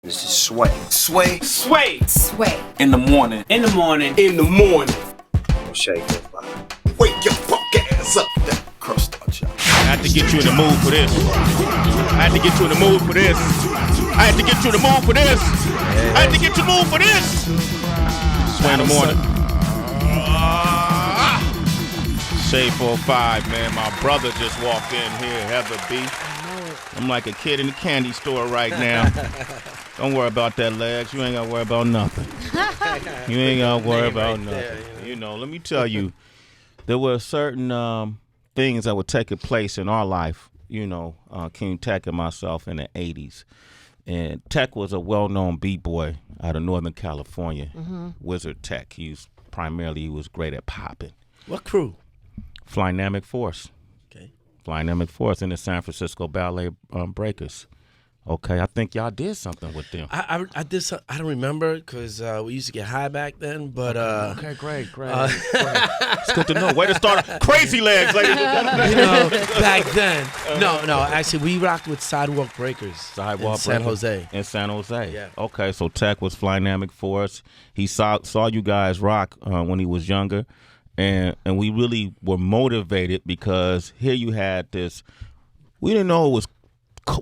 This is Sway. Sway. Sway. Sway. In the morning. In the morning. In the morning. Shake it. Wake your fuck ass up. That crust out, y'all. I had to get you in the mood for this. I had to get you in the mood for this. I had to get you in the mood for this. I had to get you in the mood for this. Sway in the morning. Shade 45, man. My brother just walked in here, Heather B. I'm like a kid in the candy store right now. Don't worry about that, Legs. You ain't got to worry about nothing. You ain't got to worry about nothing. You know, let me tell you, there were certain things that were taking place in our life, you know, King Tech and myself in the 80s. And Tech was a well-known B-boy out of Northern California, Wizard Tech. He was great at popping. What crew? Flynamic Force. Okay. Flynamic Force in the San Francisco Ballet Breakers. Okay, I think y'all did something with them. I did some, I don't remember because we used to get high back then, but okay, great. It's good to know. Way to start Crazy Legs, ladies and gentlemen. you know, back then. No, actually we rocked with Sidewalk Breakers in San Jose. In San Jose. Yeah. Okay, so Tech was Flynamic Force. He saw you guys rock when he was younger, and we really were motivated because here you had this. We didn't know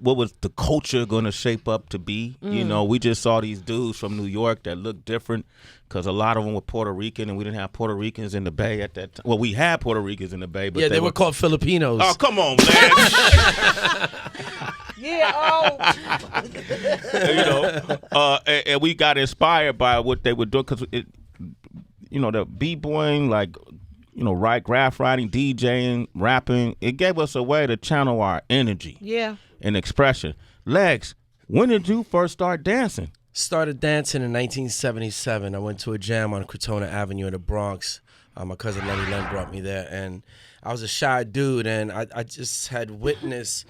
what was the culture going to shape up to be. You know, we just saw these dudes from New York that looked different because a lot of them were Puerto Rican, and we didn't have Puerto Ricans in the Bay at that time. Well, we had Puerto Ricans in the Bay, but they were called Filipinos. Oh, come on, man. You know, and we got inspired by what they were doing because you know, the b-boying, like, you know, graph writing, DJing, rapping, it gave us a way to channel our energy. Yeah. And expression. Legs, when did you first start dancing? Started dancing in 1977. I went to a jam on Crotona Avenue in the Bronx. My cousin Lenny Len brought me there, and I was a shy dude, and I just had witnessed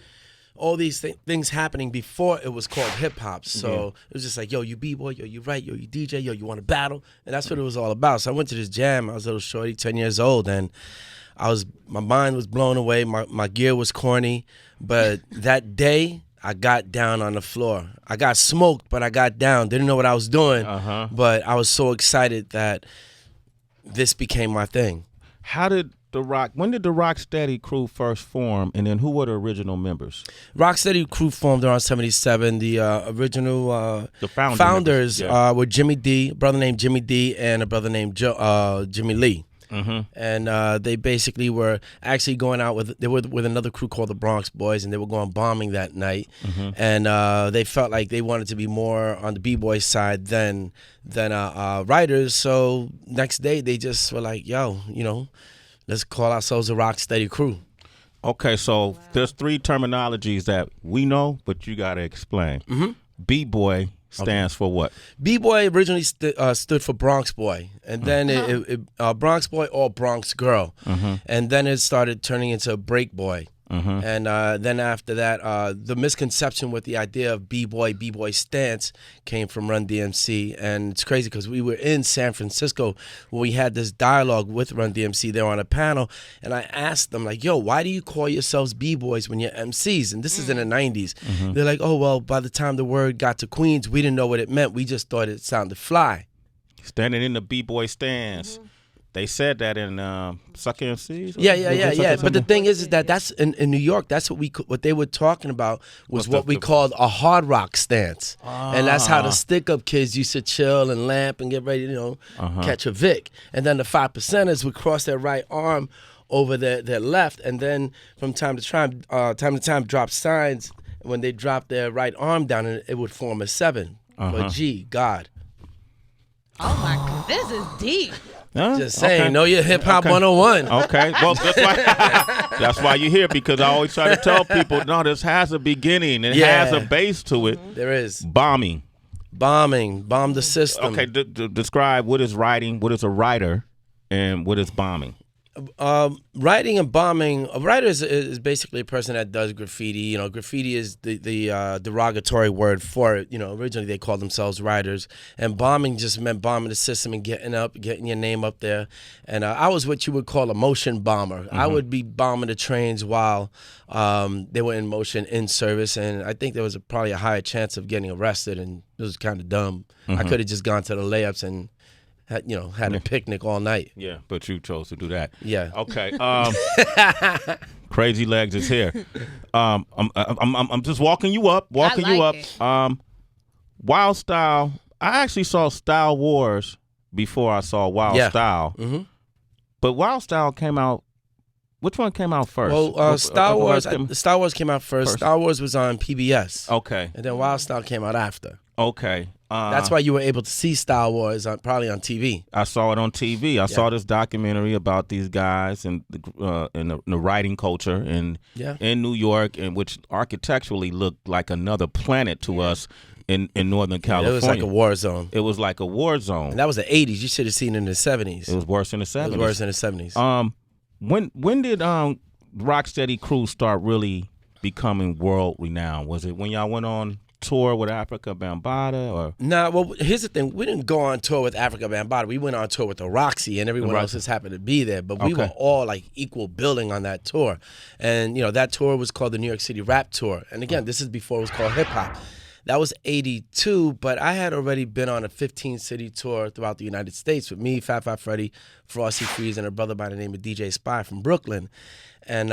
all these things happening before it was called hip-hop. So it was just like, yo, you b-boy, yo, you write, yo, you DJ, yo, you want to battle? And that's what it was all about. So I went to this jam. I was a little shorty, 10 years old, and my mind was blown away. My gear was corny. But that day, I got down on the floor. I got smoked, but I got down. Didn't know what I was doing, but I was so excited that this became my thing. When did the Rocksteady crew first form, and then who were the original members? Rocksteady crew formed around 77. The original founders were Jimmy D, a brother named Jimmy D, and a brother named Jimmy Lee. And they basically were actually going out with another crew called the Bronx Boys, and they were going bombing that night. And they felt like they wanted to be more on the b-boy side than writers. So next day they just were like, yo, you know, let's call ourselves a Rocksteady crew. Okay, so there's three terminologies that we know, but you gotta explain. B-boy stands for what? B-boy originally stood for Bronx Boy, and then it Bronx Boy or Bronx Girl, and then it started turning into Break Boy. And then after that, the misconception with the idea of B-boy stance came from Run DMC. And it's crazy because we were in San Francisco when we had this dialogue with Run DMC. They were on a panel, and I asked them, like, yo, why do you call yourselves B-boys when you're MCs? And this is in the 90s. They're like, oh, well, by the time the word got to Queens, we didn't know what it meant. We just thought it sounded fly. Standing in the B-boy stance. They said that in Sucker MCs? Yeah. But the thing is that that's in New York. That's what they were talking about was what we called a hard rock stance, and that's how the stick-up kids used to chill and lamp and get ready to, you know, catch a Vic. And then the 5%ers would cross their right arm over their left, and then from time to time drop signs. When they dropped their right arm down, and it would form a 7 for G, God. Oh my God, this is deep. Just saying, know your hip hop 101. Okay, well that's why you're here, because I always try to tell people, no, this has a beginning. It has a base to it. There is bomb the system. Okay, describe what is writing, what is a writer, and what is bombing. Writing and bombing. A writer is basically a person that does graffiti. You know, graffiti is the derogatory word for it. You know, originally they called themselves writers, and bombing just meant bombing the system and getting your name up there. And I was what you would call a motion bomber. I would be bombing the trains while they were in motion in service, and I think there was probably a higher chance of getting arrested, and it was kind of dumb. I could have just gone to the layups and had a picnic all night. Yeah, but you chose to do that. Yeah. Okay. Crazy Legs is here. I'm just walking you up. Wild Style. I actually saw Style Wars before I saw Wild Style. Mm-hmm. But Wild Style came out. Which one came out first? Well, Star Wars came out first. Star Wars was on PBS. Okay. And then Wild Style came out after. Okay. That's why you were able to see Star Wars probably on TV. I saw it on TV. I saw this documentary about these guys and the writing culture in New York, and which architecturally looked like another planet to us in Northern California. It was like a war zone. It was like a war zone. And that was the 80s. You should have seen it in the 70s. It was worse in the 70s. It was worse in the 70s. When did Rocksteady Crew start really becoming world renowned? Was it when y'all went on tour with Africa Bambaataa, or? Nah, well, here's the thing. We didn't go on tour with Africa Bambaataa. We went on tour with the Roxy, and everyone else just happened to be there. But we were all like equal billing on that tour. And, that tour was called the New York City Rap Tour. And again, this is before it was called hip hop. That was 82, but I had already been on a 15-city tour throughout the United States with me, Fat Fat Freddy, Frosty Freeze, and a brother by the name of DJ Spy from Brooklyn. And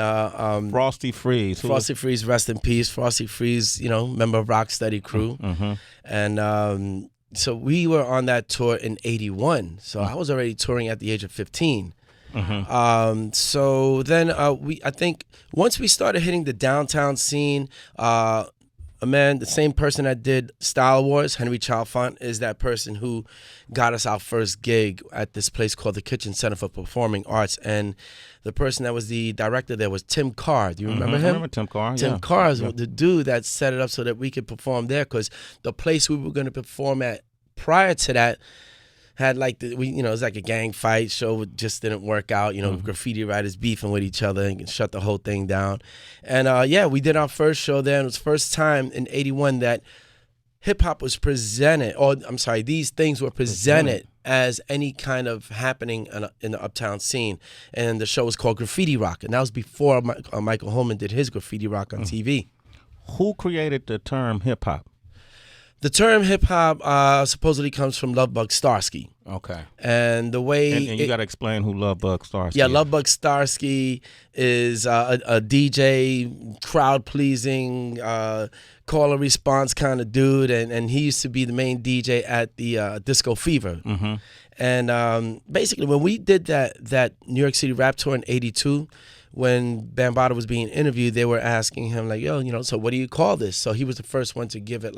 Frosty Freeze. Frosty Freeze, rest in peace. Frosty Freeze, member of Rocksteady Crew. Mm-hmm. And so we were on that tour in 81. So I was already touring at the age of 15. Mm-hmm. So then I think once we started hitting the downtown scene, the same person that did Style Wars, Henry Chalfant, is that person who got us our first gig at this place called the Kitchen Center for Performing Arts. And the person that was the director there was Tim Carr. Do you remember him? I remember Tim Carr. Tim Carr is the dude that set it up so that we could perform there, because the place we were going to perform at prior to that had it was like a gang fight. Show just didn't work out. Graffiti writers beefing with each other and shut the whole thing down. And we did our first show there. And it was the first time in 81 that hip hop was presented, these things were presented as any kind of happening in the uptown scene. And the show was called Graffiti Rock. And that was before Michael Holman did his Graffiti Rock on TV. Who created the term hip hop? The term hip hop supposedly comes from Lovebug Starsky. Okay. And the way and you got to explain who Lovebug Starsky is. Yeah, Lovebug Starsky is a DJ, crowd pleasing, call and response kind of dude, and he used to be the main DJ at the Disco Fever. Mm-hmm. And basically, when we did that New York City Rap Tour in '82. When Bambaataa was being interviewed, they were asking him so what do you call this? So he was the first one to give it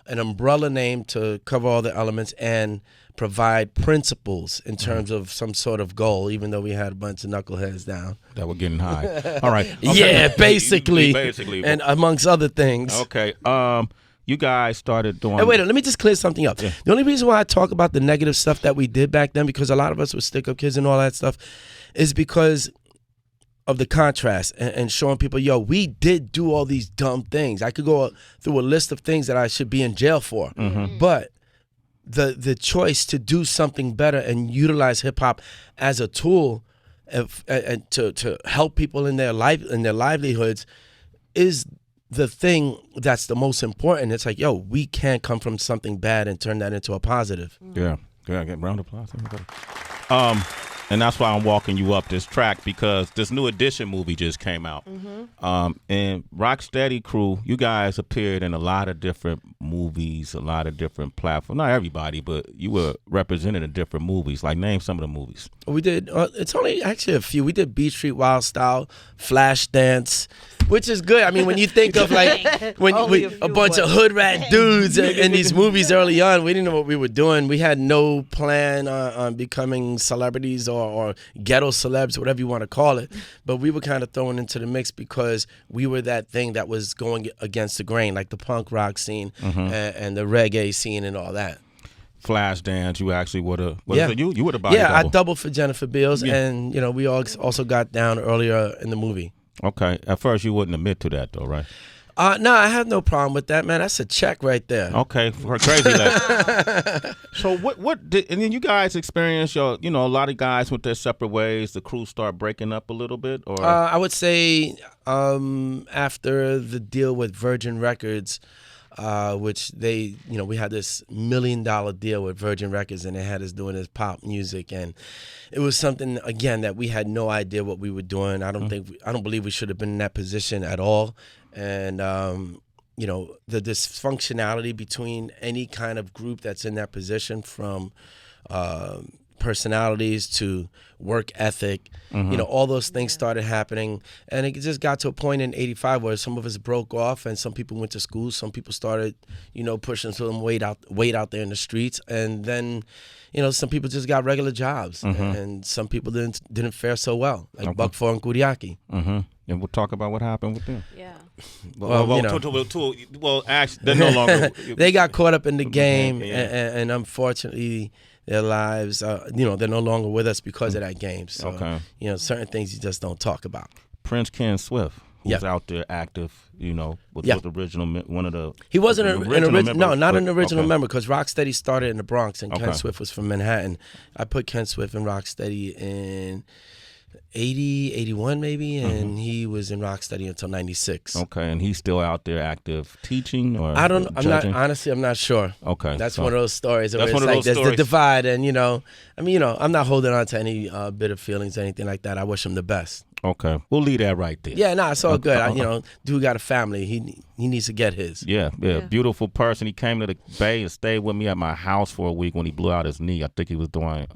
an umbrella name to cover all the elements and provide principles in terms of some sort of goal, even though we had a bunch of knuckleheads down. That were getting high. All right. Okay. Yeah, basically. And amongst other things. Okay. You guys started doing... Hey, wait, let me just clear something up. Yeah. The only reason why I talk about the negative stuff that we did back then, because a lot of us were stick-up kids and all that stuff, is because of the contrast and showing people, we did do all these dumb things. I could go through a list of things that I should be in jail for. Mm-hmm. But the choice to do something better and utilize hip hop as a tool and to help people in their livelihoods is the thing that's the most important. It's like, we can't come from something bad and turn that into a positive. Yeah. Get a round of applause. And that's why I'm walking you up this track, because this New Edition movie just came out. Mm-hmm. And Rocksteady Crew, you guys appeared in a lot of different movies, a lot of different platforms. Not everybody, but you were represented in different movies. Name some of the movies. We did, it's only actually a few. We did Beat Street Wild Style, Flashdance, which is good. I mean, when you think of a bunch of hood rat dudes in these movies early on, we didn't know what we were doing. We had no plan on becoming celebrities or ghetto celebs, whatever you want to call it. But we were kind of thrown into the mix because we were that thing that was going against the grain, like the punk rock scene and the reggae scene and all that. flash dance. You actually would have. Yeah. You would have body Yeah, double. I doubled for Jennifer Beals, and we also got down earlier in the movie. Okay. At first, you wouldn't admit to that, though, right? No, I have no problem with that, man. That's a check right there. Okay, for crazy lady. So what did, and then you guys experience a lot of guys went their separate ways. The crew start breaking up a little bit, or I would say after the deal with Virgin Records, which we had this $1 million deal with Virgin Records, and they had us doing this pop music, and it was something again that we had no idea what we were doing. I don't believe we should have been in that position at all. And the dysfunctionality between any kind of group that's in that position, from personalities to work ethic, all those things started happening, and it just got to a point in '85 where some of us broke off, and some people went to school, some people started, pushing some weight out there in the streets, and then, some people just got regular jobs, and some people didn't fare so well, like Buck Four and Kuriaki. And we'll talk about what happened with them. Yeah. Well, actually, they're no longer. They got caught up in the game, and unfortunately, their lives, they're no longer with us because of that game. So, certain things you just don't talk about. Prince Ken Swift, who's out there active, was original one of the. He wasn't an original member. No, not an original okay. member, because Rocksteady started in the Bronx, and Ken Okay. Swift was from Manhattan. I put Ken Swift in Rocksteady in 80, 81 maybe, and he was in Rocksteady until 96. Okay, and he's still out there active teaching, or I'm not sure. Okay, that's one of those stories. That's one of those there's stories. the divide, and I'm not holding on to any bitter feelings or anything like that. I wish him the best. Okay, we'll leave that right there. Yeah, it's all good. Dude got a family. He needs to get his. Yeah, beautiful person. He came to the Bay and stayed with me at my house for a week when he blew out his knee. I think he was doing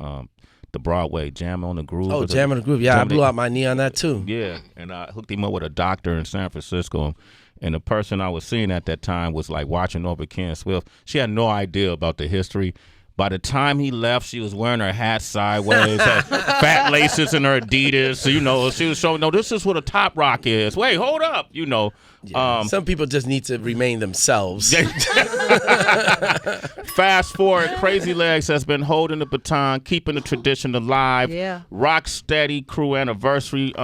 the Broadway Jam on the Groove. Oh, Jam on the Groove. Yeah, I blew out my knee on that too. Yeah, and I hooked him up with a doctor in San Francisco. And the person I was seeing at that time was like watching over Ken Swift. She had no idea about the history. By the time he left, she was wearing her hat sideways, had fat laces in her Adidas. So, she was showing, no, this is what a top rock is. Wait, hold up, Yeah. Some people just need to remain themselves. Fast forward, Crazy Legs has been holding the baton, keeping the tradition alive. Yeah. Rocksteady Crew anniversary.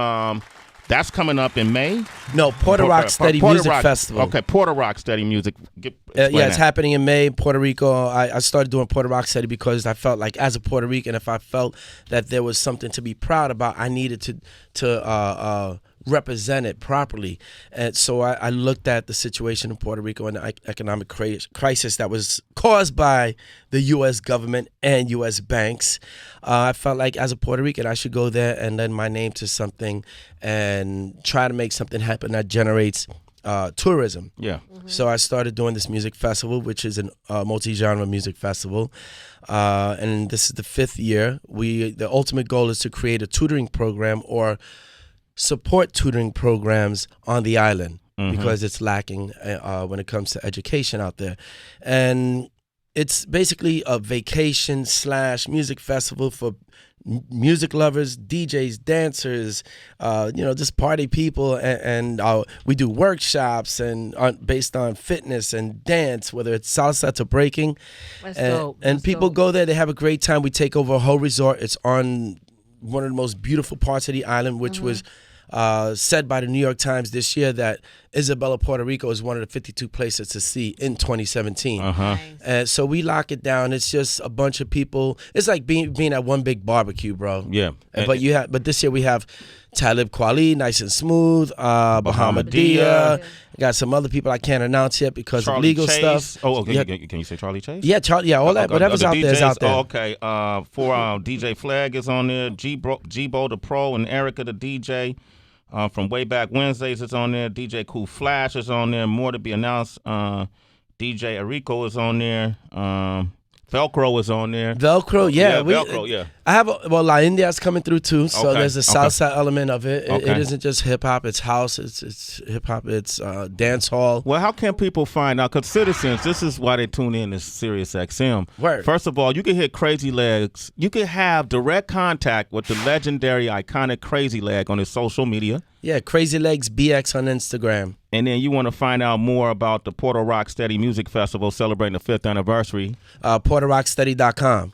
That's coming up in May. No, Puerto Rocksteady Music Festival. Okay, Puerto Rocksteady Music. It's happening in May, Puerto Rico. I started doing Puerto Rocksteady because I felt like, as a Puerto Rican, if I felt that there was something to be proud about, I needed to represent it properly. And so I looked at the situation in Puerto Rico and the economic crisis that was caused by the U.S. government and U.S. banks. I felt like, as a Puerto Rican, I should go there and lend my name to something and try to make something happen that generates tourism. Yeah. So I started doing this music festival, which is a multi-genre music festival. And this is the 5th year. The ultimate goal is to create a tutoring program or support tutoring programs on the island, because it's lacking when it comes to education out there. And it's basically a vacation / music festival for music lovers, DJs, dancers, just party people, and we do workshops and based on fitness and dance, whether it's salsa to breaking. That's dope. And That's people dope. go there, they have a great time. We take over a whole resort. It's on one of the most beautiful parts of the island, which was said by the New York Times this year that Isabela, Puerto Rico is one of the 52 places to see in 2017. Nice. And so we lock it down. It's just a bunch of people. It's like being at one big barbecue, bro. Yeah. But this year we have Talib Kweli, Nice and Smooth, Bahamadia. Got some other people I can't announce yet because Charlie of legal Chase. stuff. Oh, okay. Can you say Charlie Chase? Yeah, all that. Whatever's out there is out there. Oh, okay. For DJ Flag is on there. G-Bo the Pro and Erica the DJ. From Way Back Wednesdays is on there. DJ Cool Flash is on there. More to be announced. DJ Arico is on there. Velcro is on there. Velcro, yeah. Velcro, yeah. I have La India's coming through too, so Okay, there's a salsa element of it. Okay. It isn't just hip hop; it's house, it's hip hop, it's dance hall. Well, how can people find out? Because citizens, this is why they tune in to Sirius XM. Word. First of all, you can hit Crazy Legs. You can have direct contact with the legendary, iconic Crazy Leg on his social media. Yeah, Crazy Legs BX on Instagram. And then you want to find out more about the Porter Rock Steady Music Festival celebrating the 5th anniversary. PorterRockSteady.com.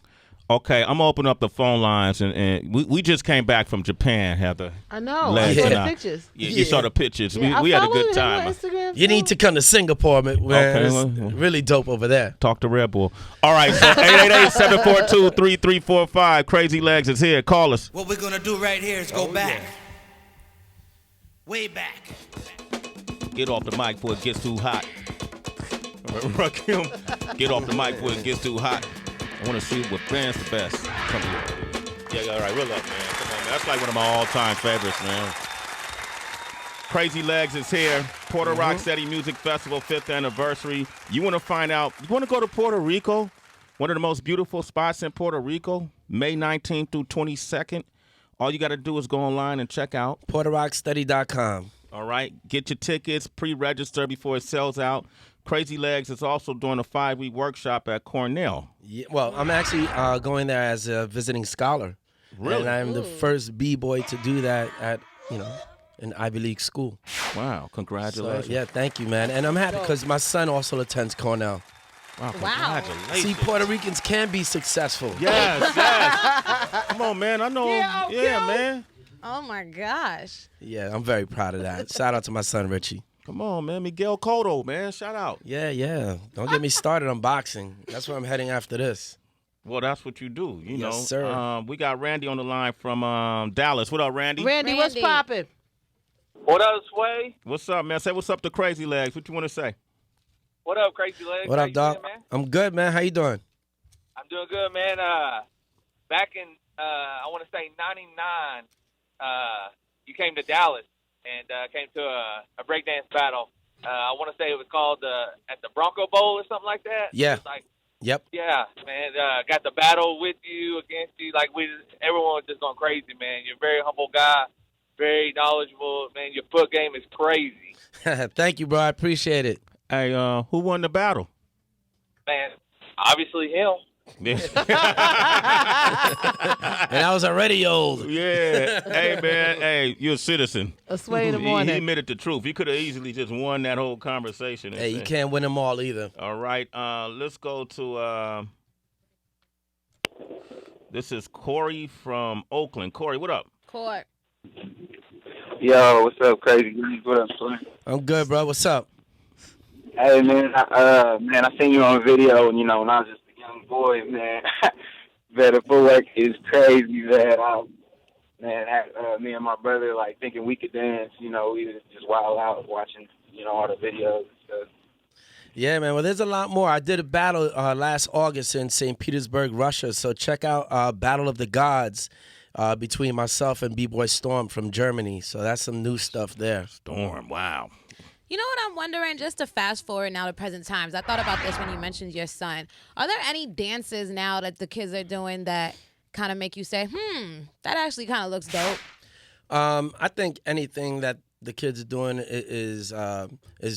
Okay, I'm going to open up the phone lines. And we just came back from Japan, Heather. I know. Legs I saw and the pictures. Yeah, you saw the pictures. Yeah, We I had a good followed him time. on Instagram, You need to come to Singapore, man. Okay, It's well. really dope over there. Talk to Red Bull. All right, so 888-742-3345. Crazy Legs is here. Call us. What we're gonna do right here is go back. Way back. Get off the mic before it gets too hot. Rakim, get off the mic before it gets too hot. I want to see what band's the best. Come here. Yeah, all right, real up, man. Come on, man. That's like one of my all-time favorites, man. Crazy Legs is here. Porter Rock Steady Music Festival 5th anniversary. You want to find out, you want to go to Puerto Rico? One of the most beautiful spots in Puerto Rico, May 19th through 22nd. All you got to do is go online and check out PorterRockSteady.com. All right, get your tickets, pre-register before it sells out. Crazy Legs is also doing a 5-week workship at Cornell. Yeah, well, I'm actually going there as a visiting scholar. Really? And I'm the first B-boy to do that at, an Ivy League school. Wow, congratulations. So, yeah, thank you, man. And I'm happy because my son also attends Cornell. Wow, Wow. congratulations. See, Puerto Ricans can be successful. Yes, yes. Come on, man. I know. Yeah, man. Oh my gosh. Yeah, I'm very proud of that. Shout out to my son, Richie. Come on, man. Miguel Cotto, man. Shout out. Yeah. Don't get me started on boxing. That's where I'm heading after this. Well, that's what you do, you know. Yes, sir. We got Randy on the line from Dallas. What up, Randy? Randy, what's poppin'? What up, Sway? What's up, man? Say what's up to Crazy Legs. What you want to say? What up, Crazy Legs? What How up, you dog? doing, man? I'm good, man. How you doing? I'm doing good, man. Back in, I want to say 99, you came to Dallas and came to a breakdance battle. I want to say it was called at the Bronco Bowl or something like that. Yeah. It was like, Yep. yeah, man. Got the battle with you, against you. Like, everyone was just going crazy, man. You're a very humble guy, very knowledgeable. Man, your foot game is crazy. Thank you, bro. I appreciate it. Hey, who won the battle? Man, obviously him. And I was already old. Yeah. Hey, man. Hey, you're a citizen. A Sway in the He morning. admitted the truth. He could have easily just won that whole conversation. Hey, you can't win them all either. All right. Let's go to this is Corey from Oakland. Corey, what up? Court. Yo, what's up, Crazy? What up, son? I'm good, bro. What's up? Hey, man, I seen you on video, when I was just a young boy, man. The footwork is crazy, man. Me and my brother, thinking we could dance, we just wild out watching, all the videos and stuff. Yeah, man. Well, there's a lot more. I did a battle last August in St. Petersburg, Russia. So check out Battle of the Gods between myself and B-Boy Storm from Germany. So that's some new stuff there. Storm, wow. You know what I'm wondering? Just to fast forward now to present times. I thought about this when you mentioned your son. Are there any dances now that the kids are doing that kind of make you say, that actually kind of looks dope? I think anything that the kids are doing is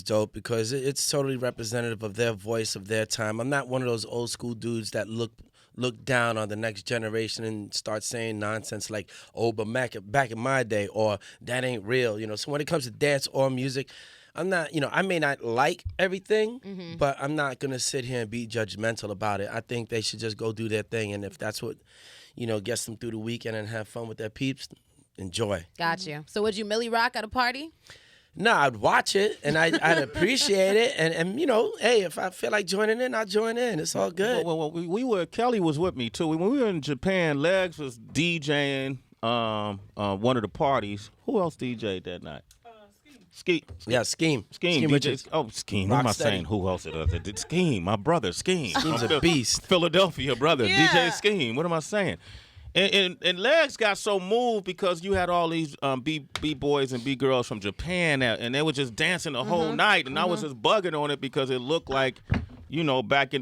dope because it's totally representative of their voice, of their time. I'm not one of those old school dudes that look down on the next generation and start saying nonsense like, oh, but back in my day, or that ain't real. So when it comes to dance or music, I'm not, I may not like everything, but I'm not going to sit here and be judgmental about it. I think they should just go do their thing. And if that's what, gets them through the weekend and have fun with their peeps, enjoy. Got you. So would you Millie Rock at a party? No, I'd watch it and I'd appreciate it. And hey, if I feel like joining in, I'll join in. It's all good. Well, Kelly was with me, too. When we were in Japan, Legs was DJing one of the parties. Who else DJ'd that night? Scheme. Yeah, Scheme. Scheme. Richards. Oh, Scheme. What am I Rocksteady. saying? Who else it is? Scheme. My brother, Scheme. Scheme's a beast. Philadelphia brother, Yeah. DJ Scheme. What am I saying? And Legs got so moved because you had all these B-boys and B-girls from Japan, and they were just dancing the whole night, and I was just bugging on it because it looked like, back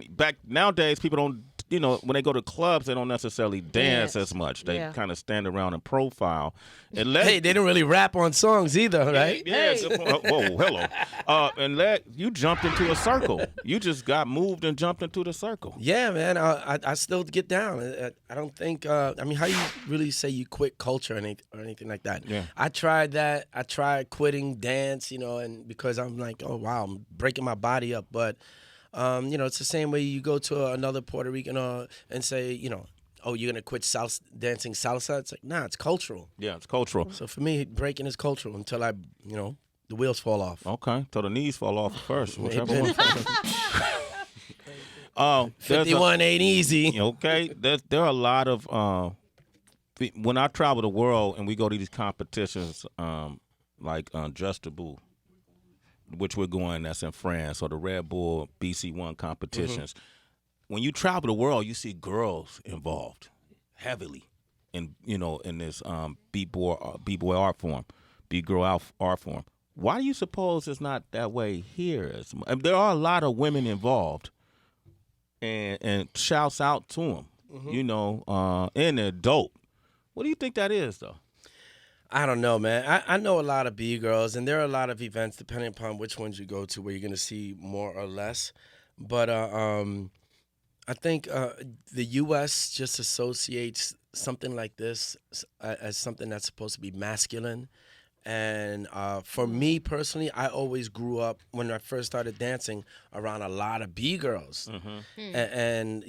nowadays people don't when they go to clubs, they don't necessarily dance as much. They kind of stand around and profile. And Hey, they don't really rap on songs either, right? Yeah. Good point. Whoa, hello. And you jumped into a circle. You just got moved and jumped into the circle. Yeah, man. I still get down. I don't think. How you really say you quit culture or anything like that? Yeah. I tried that. I tried quitting dance, and because I'm like, oh wow, I'm breaking my body up. But it's the same way you go to another Puerto Rican and say, oh, you're gonna quit dancing salsa. It's like, nah, it's cultural. Yeah, it's cultural. So for me, breaking is cultural until the wheels fall off. Okay, till the knees fall off first. Whichever one. 51 ain't easy. Okay, there are a lot of when I travel the world and we go to these competitions, like Just Debout, which we're going, that's in France, or the Red Bull BC1 competitions. When you travel the world, you see girls involved heavily in this b-boy art form, b-girl art form. Why do you suppose it's not that way here? There are a lot of women involved, and shouts out to them, and they're dope. What do you think that is, though? I don't know, man. I know a lot of B-girls, and there are a lot of events, depending upon which ones you go to, where you're going to see more or less. But I think the U.S. just associates something like this as something that's supposed to be masculine. And for me personally, I always grew up, when I first started dancing, around a lot of B-girls. And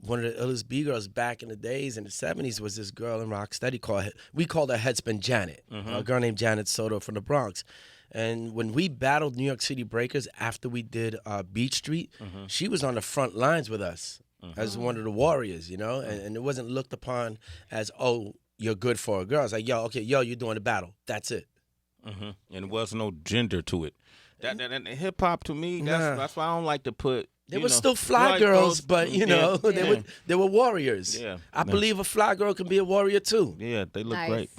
one of the illest B-girls back in the days, in the 70s, was this girl in Rocksteady we called her Headspin Janet, a girl named Janet Soto from the Bronx. And when we battled New York City Breakers after we did Beach Street, she was on the front lines with us as one of the warriors, and it wasn't looked upon as, oh, you're good for a girl. It's like, you're doing the battle. That's it. And there was no gender to it. That hip-hop, to me, that's why I don't like to put... They were still fly girls, but they were warriors. Yeah, I believe a fly girl can be a warrior too. Yeah, they look great.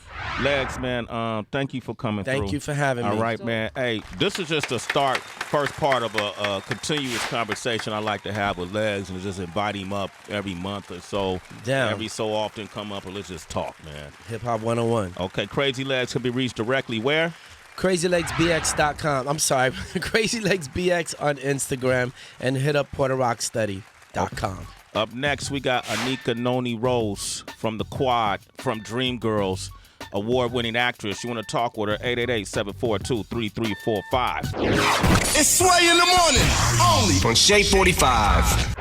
Legs, man, thank you for coming through. Thank you for having me. All right, man. Hey, this is just a first part of a continuous conversation I like to have with Legs, and just invite him up every month or so. Damn. Every so often come up and let's just talk, man. Hip Hop 101. Okay, Crazy Legs can be reached directly where? CrazyLegsBX.com. I'm sorry, CrazyLegsBX on Instagram, and hit up PuertoRockStudy.com. Up next, we got Anika Noni Rose from the Quad, from Dreamgirls, award-winning actress. You want to talk with her? 888-742-3345. It's Sway in the morning, only on Shea 45.